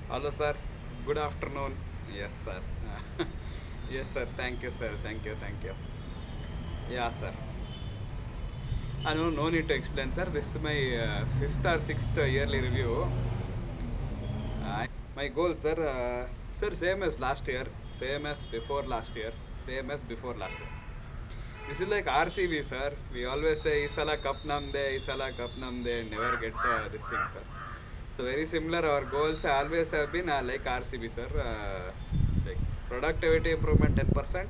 Hello, sir. Good afternoon. Yes, sir. Yes, sir. Thank you, sir. Thank you. Thank you. Yeah, sir. I know no need to explain, sir. This is my fifth or sixth yearly review. My goal, sir. Sir, same as last year, same as before last year, same as before last year. This is like RCB, sir. We always say, Isala Cup Namde, Isala Cup Namde, never get this thing, sir. So very similar. Our goals always have been like RCB, sir. Like productivity improvement 10%,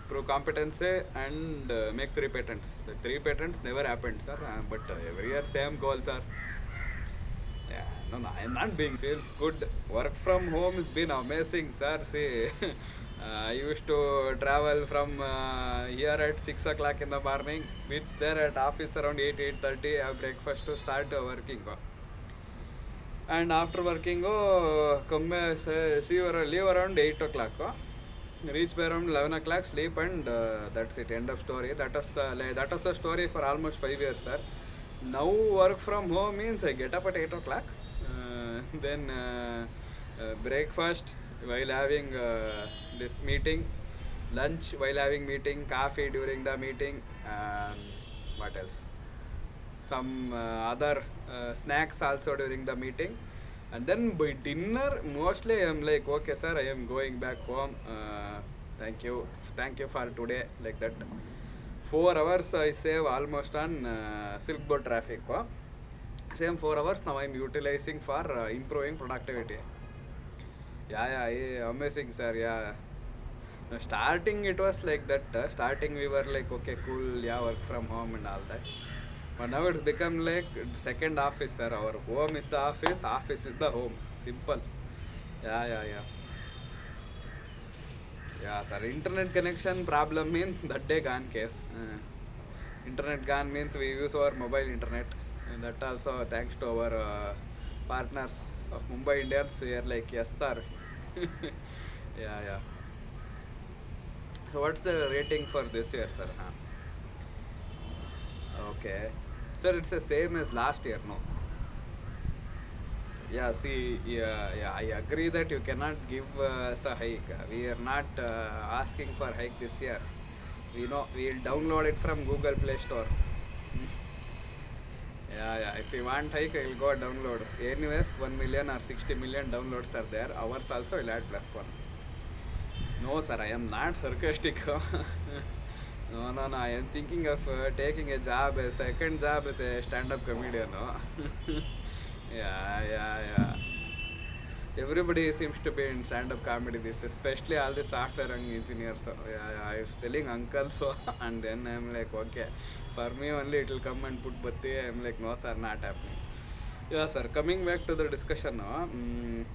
prove competency, and make three patents. The three patents never happened, sir. But every year same goals, sir. Yeah, no, no, I'm not being feels good. Work from home has been amazing, sir. See, I used to travel from here at 6 o'clock in the morning, reach there at office around 8:30. Have breakfast to start working. And after working, come see leave around 8 o'clock. Reach by around 11 o'clock, sleep, and that's it. End of story. That was the story for almost 5 years, sir. Now work from home means I get up at 8 o'clock, then breakfast while having this meeting, lunch while having meeting, coffee during the meeting, what else? Some other snacks also during the meeting, and then by dinner mostly I am like, okay, sir, I am going back home. Thank you, thank you for today, like that. 4 hours I save almost on silk board traffic. Same 4 hours now I am utilizing for improving productivity. Yeah, yeah, yeah, amazing, sir. Yeah. Starting it was like that. Starting we were like, okay, cool, yeah, work from home and all that. But now it's become like second office, sir. Our home is the office, office is the home. Simple. Yeah, yeah, yeah. Yeah, sir. Internet connection problem means that day gone case. Internet gone means we use our mobile internet. And that also thanks to our partners of Mumbai Indians. We are like, yes, sir. Yeah, yeah. So what's the rating for this year, sir? Huh? Okay. Sir, it's the same as last year, no? Yeah, see, yeah, yeah, I agree that you cannot give us a hike. We are not asking for hike this year. We know we'll download it from Google Play Store. Yeah, yeah. If you want hike, I'll go download. Anyways, 1 million or 60 million downloads are there. Ours also will add plus one. No, sir, I am not sarcastic. No, no, no. I am thinking of taking a job, a second job as a stand-up comedian. No? Yeah, yeah, yeah. Everybody seems to be in stand-up comedy this, especially all the software engineers. So, yeah, yeah, I was telling uncle so, and then I'm like, okay, for me only it will come and put batti. I'm like, no, sir, not happening. Yeah, sir. Coming back to the discussion, no.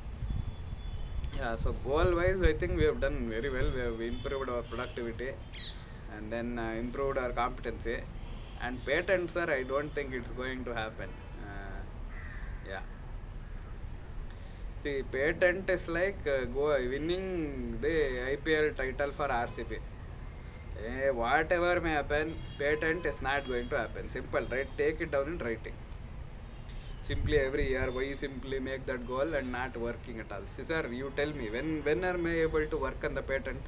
Yeah, so goal-wise, I think we have done very well. We have improved our productivity, and then improved our competency. And patent, sir, I don't think it's going to happen. Yeah. See, patent is like go winning the IPL title for RCB. Whatever may happen, patent is not going to happen. Simple, right? Take it down in writing. Simply every year, why simply make that goal and not working at all? See, sir, you tell me when am I able to work on the patent?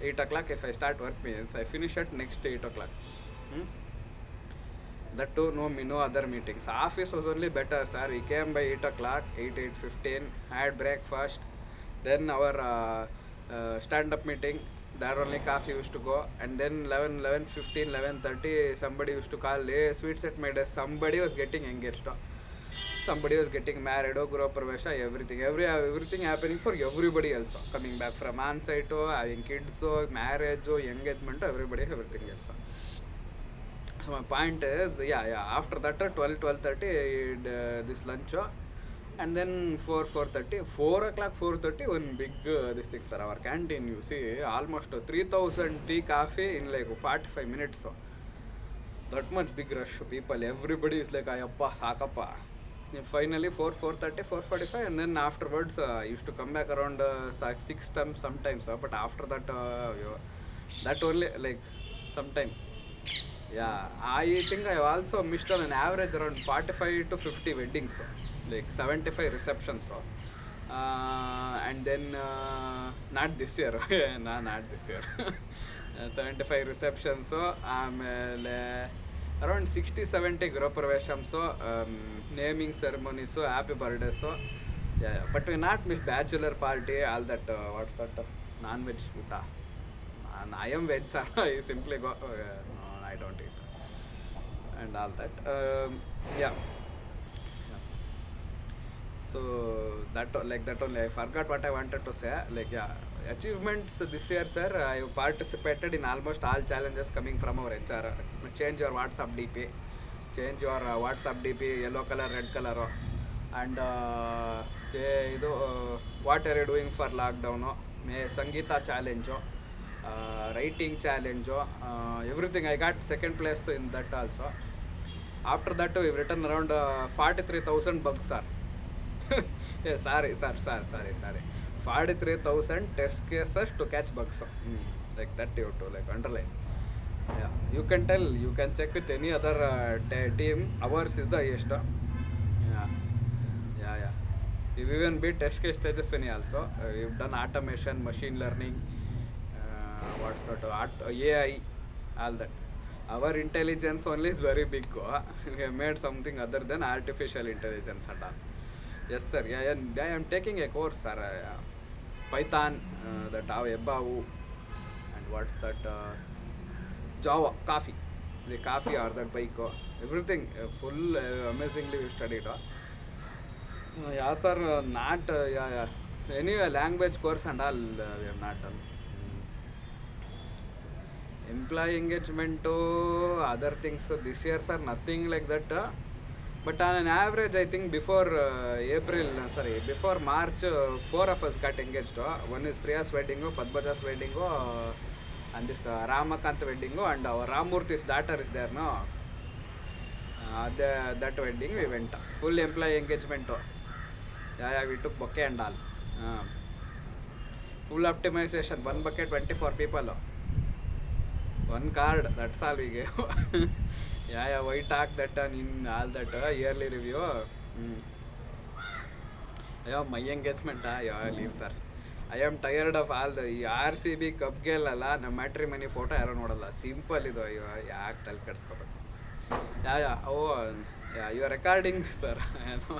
8 o'clock. If I start work means I finish at next 8 o'clock. Hmm? That too, no other meetings. Office was only better, sir. We came by 8 o'clock, 8:15, had breakfast, then our stand-up meeting. There only coffee used to go, and then 11:15, 11:30, somebody used to call, hey, sweets at my desk. Somebody was getting engaged. Somebody was getting married, Guru Pravesha, everything happening for everybody else. Coming back from on-site, having kids, marriage, engagement, everything else. So my point is, yeah, yeah. After that, 12:30, this lunch, and then 4:30, 4 o'clock, 4:30, one big this thing, sir. Our canteen, you see, almost 3,000 tea coffee in like 45 minutes. So that much big rush of people. Everybody is like, ayappa, sakappa. And finally, 4:30, 4:45, and then afterwards, I used to come back around 6 times sometimes. But after that, that only like sometime. Yeah, I think I also missed on an average around 45 to 50 weddings, like 75 receptions. And then not this year. Not this year. 75 receptions, ಆಮೇಲೆ around 60-70 ಗೃಹ ಪ್ರವೇಶಂಸು, naming ceremonies, happy birthdays. But we not miss bachelor party, all that what's that non veg ಊಟ. I am veg, sir. I simply go, no, I don't eat. And all that. Yeah. Yeah. So that only. I forgot what I wanted to say. Like, yeah, achievements this year, sir. I participated in almost all challenges coming from our HR. Change your WhatsApp DP. Change your WhatsApp DP, yellow color, red color. And what are you doing for lockdown? Sangeeta challenge. Writing challenge, everything. I got second place in that also. After that, we've written around 43,000 bugs, sir. Yeah, sorry. 43,000 test cases to catch bugs. Like that, you have to like underline. Yeah, you can tell, you can check with any other team. Ours is the highest. Yeah. We've even beat test case Tejaswini also. We've done automation, machine learning, what's that, AI, all that. Our intelligence only is very big. We have made something other than artificial intelligence and all. Yes, sir. Yeah, I am taking a course, sir. Python, that Ebahu, and what's that, Java, coffee. The coffee or that bike, everything full amazingly we studied. Yeah, sir. Not, yeah. Anyway, language course and all we have not done. Employee engagement to other things, so this year, sir, nothing like that. But on an average, I think before before March, 4 of us got engaged. One is Priya's wedding, Padmaja's wedding, and this Ramakant wedding, and our Ramurthi's daughter is there, no? That wedding we went. Full employee engagement. Yeah, we took bouquet and all. Full optimization, one bucket, 24 people. One card, that's all we gave. Yeah, why talk that in all that yearly review. Yeah, my engagement, yeah, leave, sir. I am tired of all the RCB Cup ಗೆಲ್ಲಲ್ಲ, ನಮ್ಮ matrimony photo ಯಾರು ನೋಡಲ್ಲ. Simple ಇದು, ಯಾಕೆ ತಲೆ ಕೆಡಿಸ್ಕೋಬೇಕು. You are recording this, sir. No.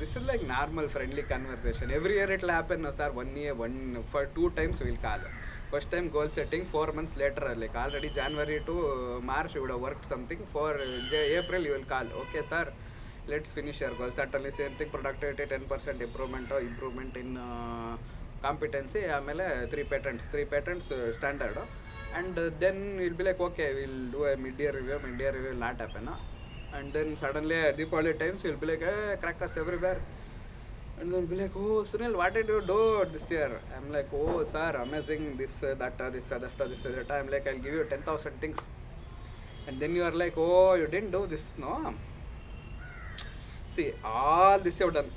This is like normal friendly conversation. Every year it will happen, sir. For 2 times we will call. First time goal setting, 4 months later, like already January to March you would have worked something. For April you will call. Okay, sir, let's finish your goal. Certainly same thing, productivity 10% improvement in competency. ಆಮೇಲೆ 3 patents standard. And then we'll be like, okay, we'll do a mid-year review will not happen. And then suddenly at Deepavali times you'll be like, hey, crackers everywhere. And they'll be like, oh, Sunil, what did you do this year? I'm like, oh, sir, amazing, this, that. I'm like, I'll give you 10,000 things. And then you are like, oh, you didn't do this, no? See, all this you have done.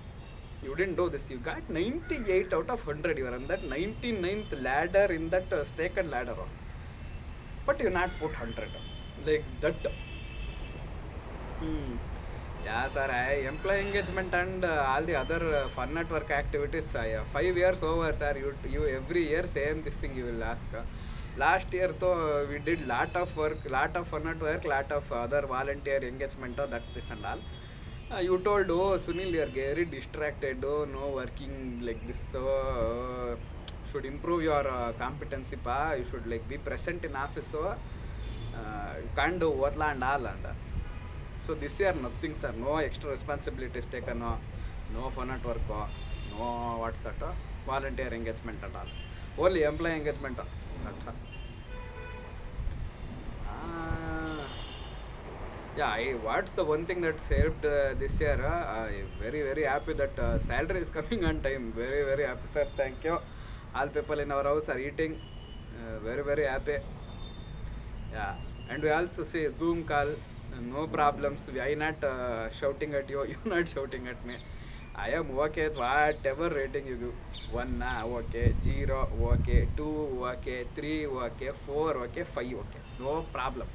You didn't do this. You got 98 out of 100. You are on that 99th ladder in that snake and ladder. But you not put 100. Like that. Yeah, sir, employee engagement and all the other fun at work activities, 5 years over, sir. You every year same this thing you will ask. Last year though we did lot of work, lot of fun at work, lot of other volunteer engagement, that this and all. You told, oh, Sunil, you are very distracted, oh, no working like this, so should improve your competency, you should like be present in office, so you can't do what and all. And so this year nothing, sir. No extra responsibilities taken, no fun at work, no what's that, volunteer engagement at all. Only employee engagement. That's all. Yeah, what's the one thing that saved this year? I'm very happy that salary is coming on time. Very happy, sir. Thank you. All people in our house are eating. Very happy. Yeah, and we also see Zoom call, no problems. I not shouting at you, you not shouting at me. I am okay with whatever rating you give. 1 okay, 0 okay, 2 okay, 3 okay, 4 okay, 5 okay. No problem.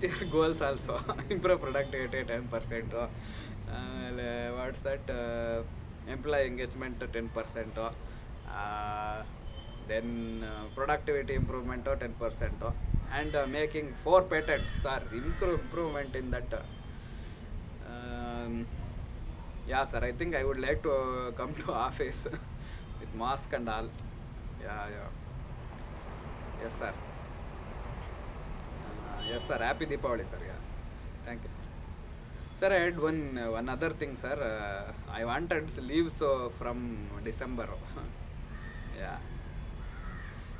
year goals also. Improve productivity 10%. What's that? Employee engagement 10%. Then productivity improvement 10%. And making 4 patents are improvement in that. Um, yeah, sir. I think I would like to come to office with mask and all. Yeah, yeah. Yes, sir. Yes, sir. Happy Deepavali, sir. Yeah. Thank you, sir. Sir, I had one other thing, sir. I wanted leave so from December. Yeah.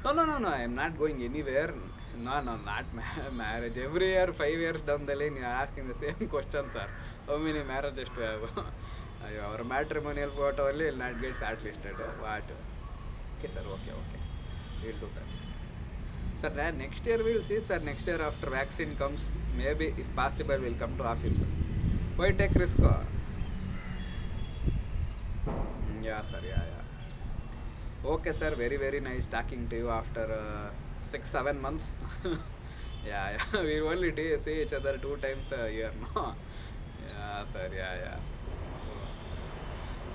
No, no, no, no. I am not going anywhere. No, no, not marriage. Every year, 5 years down the lane, you are asking the same question, sir. How many marriages to have? Our matrimonial photo only will not get shortlisted. What? Okay, sir. Okay, okay. We'll do that. Sir, next year we'll see, sir. Next year after vaccine comes, maybe if possible, we'll come to office. Why take risk? Yeah, sir. Yeah, yeah. Okay, sir. Very, very nice talking to you after 6, 7 months. Yeah, yeah. We only see each other 2 times a year, no? Yeah, sir. Yeah, yeah.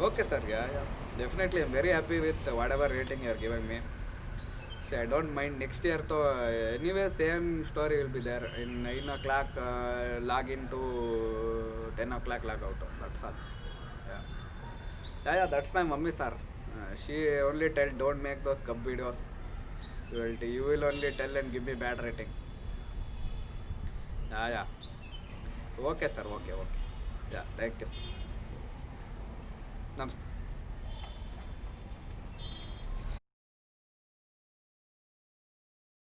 Okay, sir. Yeah, yeah. Definitely, I'm very happy with whatever rating you are giving me. See, I don't mind next year. So, anyway, same story will be there. In 9 o'clock, log in to 10 o'clock, log out. That's all. Yeah. Yeah, yeah, that's my mummy, sir. She only tell, don't make those cub videos. You will only tell and give me bad rating. Yeah, yeah. Okay, sir. Okay, okay. Yeah, thank you, sir. Namaste.